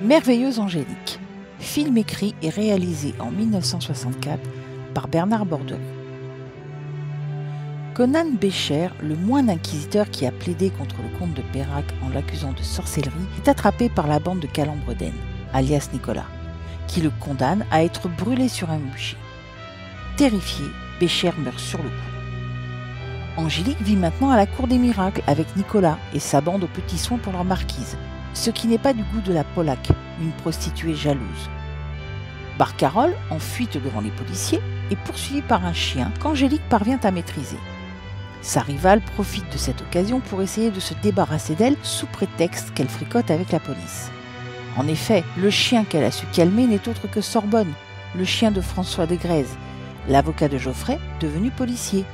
Merveilleuse Angélique, film écrit et réalisé en 1964 par Bernard Borderie. Conan Bécher, le moine inquisiteur qui a plaidé contre le comte de Pérac en l'accusant de sorcellerie, est attrapé par la bande de Calambre-Daine, alias Nicolas, qui le condamne à être brûlé sur un bûcher. Terrifié, Bécher meurt sur le coup. Angélique vit maintenant à la cour des miracles avec Nicolas et sa bande aux petits soins pour leur marquise, ce qui n'est pas du goût de la Polaque, une prostituée jalouse. Barcarolle, en fuite devant les policiers, est poursuivi par un chien qu'Angélique parvient à maîtriser. Sa rivale profite de cette occasion pour essayer de se débarrasser d'elle sous prétexte qu'elle fricote avec la police. En effet, le chien qu'elle a su calmer n'est autre que Sorbonne, le chien de François de Grèze, l'avocat de Geoffrey devenu policier.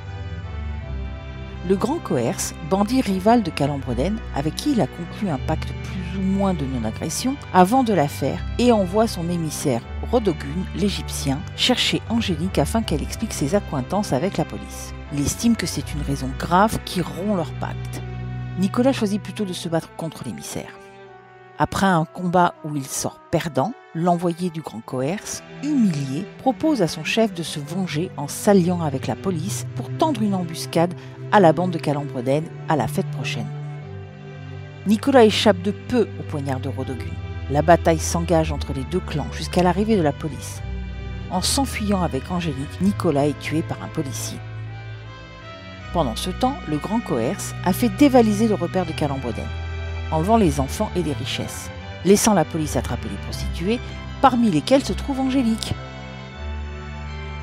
Le grand Coerce, bandit rival de Calambre-Daine, avec qui il a conclu un pacte plus ou moins de non-agression, a vent de l'affaire et envoie son émissaire Rodogune, l'Égyptien, chercher Angélique afin qu'elle explique ses accointances avec la police. Il estime que c'est une raison grave qui rompt leur pacte. Nicolas choisit plutôt de se battre contre l'émissaire. Après un combat où il sort perdant, l'envoyé du grand Coerce, humilié, propose à son chef de se venger en s'alliant avec la police pour tendre une embuscade à la bande de Calambre-Daine à la fête prochaine. Nicolas échappe de peu au poignard de Rodogune. La bataille s'engage entre les deux clans jusqu'à l'arrivée de la police. En s'enfuyant avec Angélique, Nicolas est tué par un policier. Pendant ce temps, le grand Coerce a fait dévaliser le repère de Calambre-Daine, enlevant les enfants et les richesses, laissant la police attraper les prostituées, parmi lesquelles se trouve Angélique.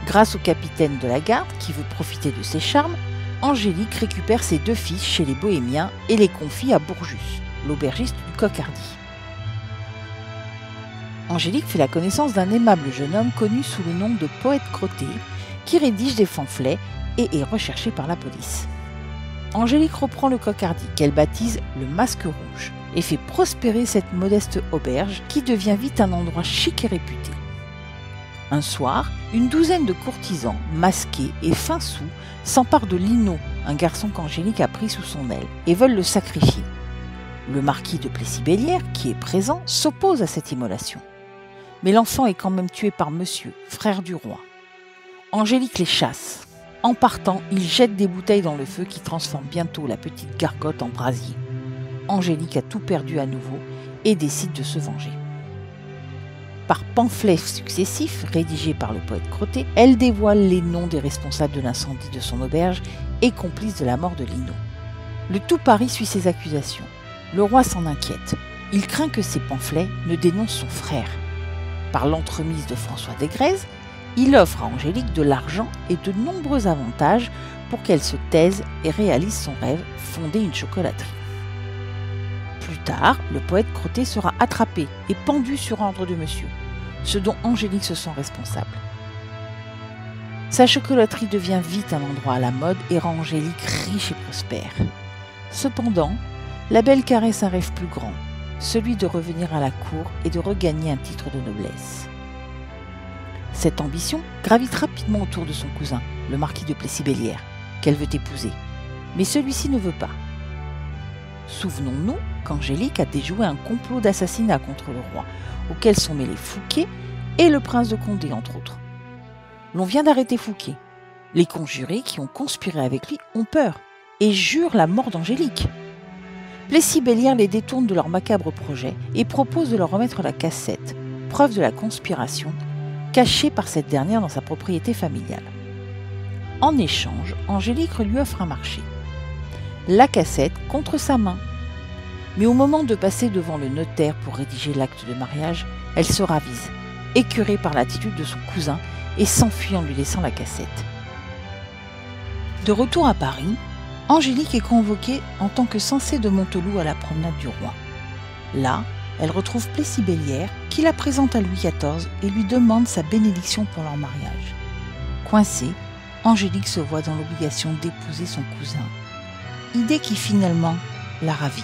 Grâce au capitaine de la garde, qui veut profiter de ses charmes, Angélique récupère ses deux fils chez les Bohémiens et les confie à Bourjus, l'aubergiste du Coq-Hardy. Angélique fait la connaissance d'un aimable jeune homme connu sous le nom de Poète Crotté, qui rédige des pamphlets et est recherché par la police. Angélique reprend le Coq-Hardy, qu'elle baptise le Masque Rouge, et fait prospérer cette modeste auberge qui devient vite un endroit chic et réputé. Un soir, une douzaine de courtisans, masqués et fins sous, s'emparent de Lino, un garçon qu'Angélique a pris sous son aile, et veulent le sacrifier. Le marquis de Plessis-Bellière, qui est présent, s'oppose à cette immolation. Mais l'enfant est quand même tué par Monsieur, frère du roi. Angélique les chasse. En partant, il jette des bouteilles dans le feu qui transforme bientôt la petite gargote en brasier. Angélique a tout perdu à nouveau et décide de se venger. Par pamphlets successifs, rédigés par le poète Crotté, elle dévoile les noms des responsables de l'incendie de son auberge et complices de la mort de Lino. Le tout Paris suit ses accusations. Le roi s'en inquiète. Il craint que ces pamphlets ne dénoncent son frère. Par l'entremise de François de Grèze, il offre à Angélique de l'argent et de nombreux avantages pour qu'elle se taise et réalise son rêve, fonder une chocolaterie. Plus tard, le poète Crotté sera attrapé et pendu sur ordre de monsieur, ce dont Angélique se sent responsable. Sa chocolaterie devient vite un endroit à la mode et rend Angélique riche et prospère. Cependant, la belle caresse un rêve plus grand, celui de revenir à la cour et de regagner un titre de noblesse. Cette ambition gravite rapidement autour de son cousin, le marquis de Plessis-Bellière, qu'elle veut épouser. Mais celui-ci ne veut pas. Souvenons-nous qu'Angélique a déjoué un complot d'assassinat contre le roi, auquel sont mêlés Fouquet et le prince de Condé, entre autres. L'on vient d'arrêter Fouquet. Les conjurés qui ont conspiré avec lui ont peur et jurent la mort d'Angélique. Plessis-Bellière les détourne de leur macabre projet et propose de leur remettre la cassette, preuve de la conspiration, cachée par cette dernière dans sa propriété familiale. En échange, Angélique lui offre un marché. La cassette contre sa main. Mais au moment de passer devant le notaire pour rédiger l'acte de mariage, elle se ravise, écœurée par l'attitude de son cousin et s'enfuit en lui laissant la cassette. De retour à Paris, Angélique est convoquée en tant que censée de Monteloup à la promenade du roi. Là, elle retrouve Plessis-Bellière qui la présente à Louis XIV et lui demande sa bénédiction pour leur mariage. Coincée, Angélique se voit dans l'obligation d'épouser son cousin, idée qui finalement la ravit.